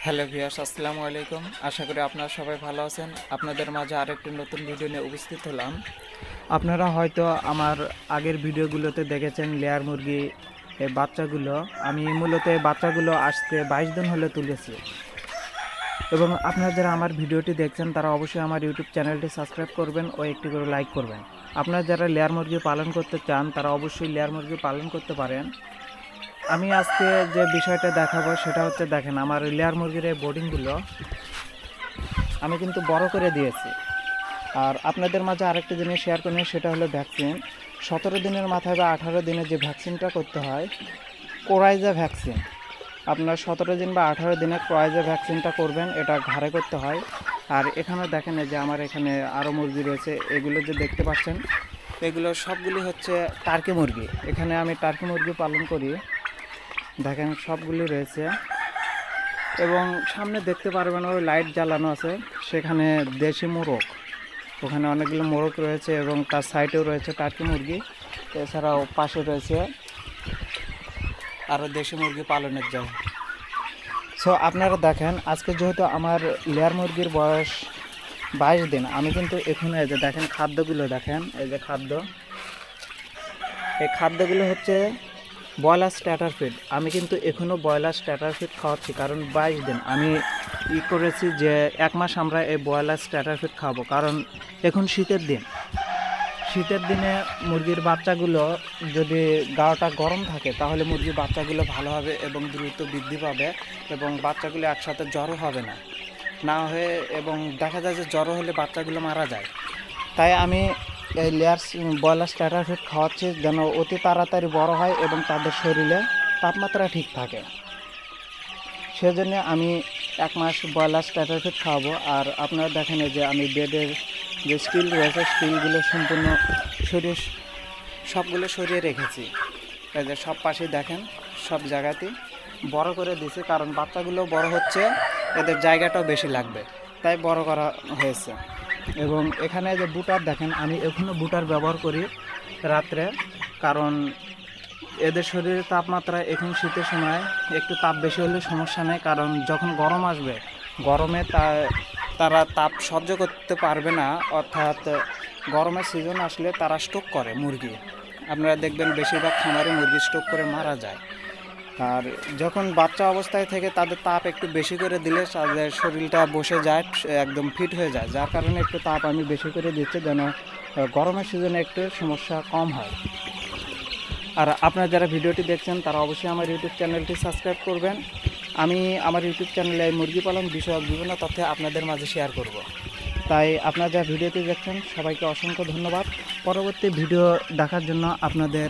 Hello viewers, আসসালামু আলাইকুম। আশা করি আপনারা সবাই ভালো আছেন। আপনাদের মাঝে আরেকটি নতুন ভিডিও নিয়ে উপস্থিত হলাম। আপনারা হয়তো আমার আগের ভিডিওগুলোতে দেখেছেন লেয়ার মুরগি এই বাচ্চাগুলো। আমি মূলত এই বাচ্চাগুলো আসতে 22 দিন হলে তুলেছি। এবং আপনারা যারা আমার ভিডিওটি দেখছেন তারা অবশ্যই আমার ইউটিউব চ্যানেলটি সাবস্ক্রাইব করবেন ও একটি করে লাইক করবেন। আপনারা যারা লেয়ার মুরগি পালন করতে চান তারা অবশ্যই লেয়ার মুরগি পালন করতে পারেন। আমি আজকে যে বিষয়টা দেখাবো সেটা হচ্ছে, দেখেন আমার লেয়ার মুরগির এই বোর্ডিংগুলো আমি কিন্তু বড় করে দিয়েছি। আর আপনাদের মাঝে আরেকটা জিনিস শেয়ার করি, সেটা হলো ভ্যাকসিন। 17 দিনের মাথায় বা 18 দিনে যে ভ্যাকসিনটা করতে হয়, কোরাইজা ভ্যাকসিন, আপনার 17 দিন বা 18 দিনে কোরাইজা ভ্যাকসিনটা করবেন। এটা ঘাড়ে করতে হয়। আর এখানে দেখেন যে আমার এখানে আরও মুরগি রয়েছে, এগুলো যে দেখতে পাচ্ছেন এগুলো সবগুলি হচ্ছে টার্কি মুরগি। এখানে আমি টার্কি মুরগি পালন করি, দেখেন সবগুলি রয়েছে। এবং সামনে দেখতে পারবেন ওই লাইট জ্বালানো আছে, সেখানে দেশি মোরগ, ওখানে অনেকগুলো মোরগ রয়েছে এবং তার সাইডেও রয়েছে টার্কি মুরগি। এছাড়াও পাশে রয়েছে আরও দেশি মুরগি পালনের জন্য। সো আপনারা দেখেন, আজকে যেহেতু আমার লেয়ার মুরগির বয়স 22 দিন, আমি কিন্তু এখানে এই যে দেখেন খাদ্যগুলো দেখেন, এই যে খাদ্য, এই খাদ্যগুলো হচ্ছে ব্রয়লার স্ট্যাটার ফিড। আমি কিন্তু এখনও ব্রয়লার স্ট্যাটার ফিড খাওয়াচ্ছি, কারণ 22 দিন আমি করেছি যে 1 মাস আমরা এই ব্রয়লার স্ট্যাটার ফিড খাবো। কারণ এখন শীতের দিন, শীতের দিনে মুরগির বাচ্চাগুলো যদি গাটা গরম থাকে তাহলে মুরগির বাচ্চাগুলো ভালো হবে এবং দ্রুত বৃদ্ধি পাবে এবং বাচ্চাগুলো একসাথে জ্বরও হবে না, না হয়ে এবং দেখা যায় যে জ্বর হলে বাচ্চাগুলো মারা যায়। তাই আমি এই ব্রয়লার স্ট্যাটার ফিড খাওয়াচ্ছি যেন অতি তাড়াতাড়ি বড় হয় এবং তাদের শরীরে তাপমাত্রা ঠিক থাকে। সেজন্য আমি 1 মাস ব্রয়লার স্ট্যাটার ফিড খাওয়াবো। আর আপনারা দেখেন যে আমি বেডের যে স্টিল রয়েছে, স্টিলগুলো সম্পূর্ণ সবগুলো সরিয়ে রেখেছি। এই যে সব পাশে দেখেন, সব জায়গাতেই বড় করে দিয়েছি, কারণ বাচ্চাগুলো বড় হচ্ছে, এদের জায়গাটাও বেশি লাগবে, তাই বড় করা হয়েছে। এবং এখানে যে বুটার দেখেন, আমি এখনও বুটার ব্যবহার করি রাত্রে, কারণ এদের শরীরের তাপমাত্রা এখন শীতের সময় একটু তাপ বেশি হলে সমস্যা নেই, কারণ যখন গরম আসবে গরমে তারা তাপ সহ্য করতে পারবে না, অর্থাৎ গরমের সিজন আসলে তারা স্ট্রোক করে মুরগি। আপনারা দেখবেন বেশিরভাগ খামারে মুরগি স্ট্রোক করে মারা যায়। আর যখন বাচ্চা অবস্থায় থেকে তাদের তাপ একটু বেশি করে দিলে তাদের শরীরটা বসে যায়, একদম ফিট হয়ে যায়, যার কারণে একটু তাপ আমি বেশি করে দিচ্ছি যেন গরমের সিজনে একটু সমস্যা কম হয়। আর আপনারা যারা ভিডিওটি দেখছেন তারা অবশ্যই আমার ইউটিউব চ্যানেলটি সাবস্ক্রাইব করবেন। আমি আমার ইউটিউব চ্যানেলে মুরগি পালন বিষয়ক বিভিন্ন তথ্য আপনাদের মাঝে শেয়ার করব। তাই আপনারা যারা ভিডিওটি দেখছেন সবাইকে অসংখ্য ধন্যবাদ। পরবর্তী ভিডিও দেখার জন্য আপনাদের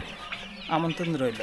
আমন্ত্রণ রইল।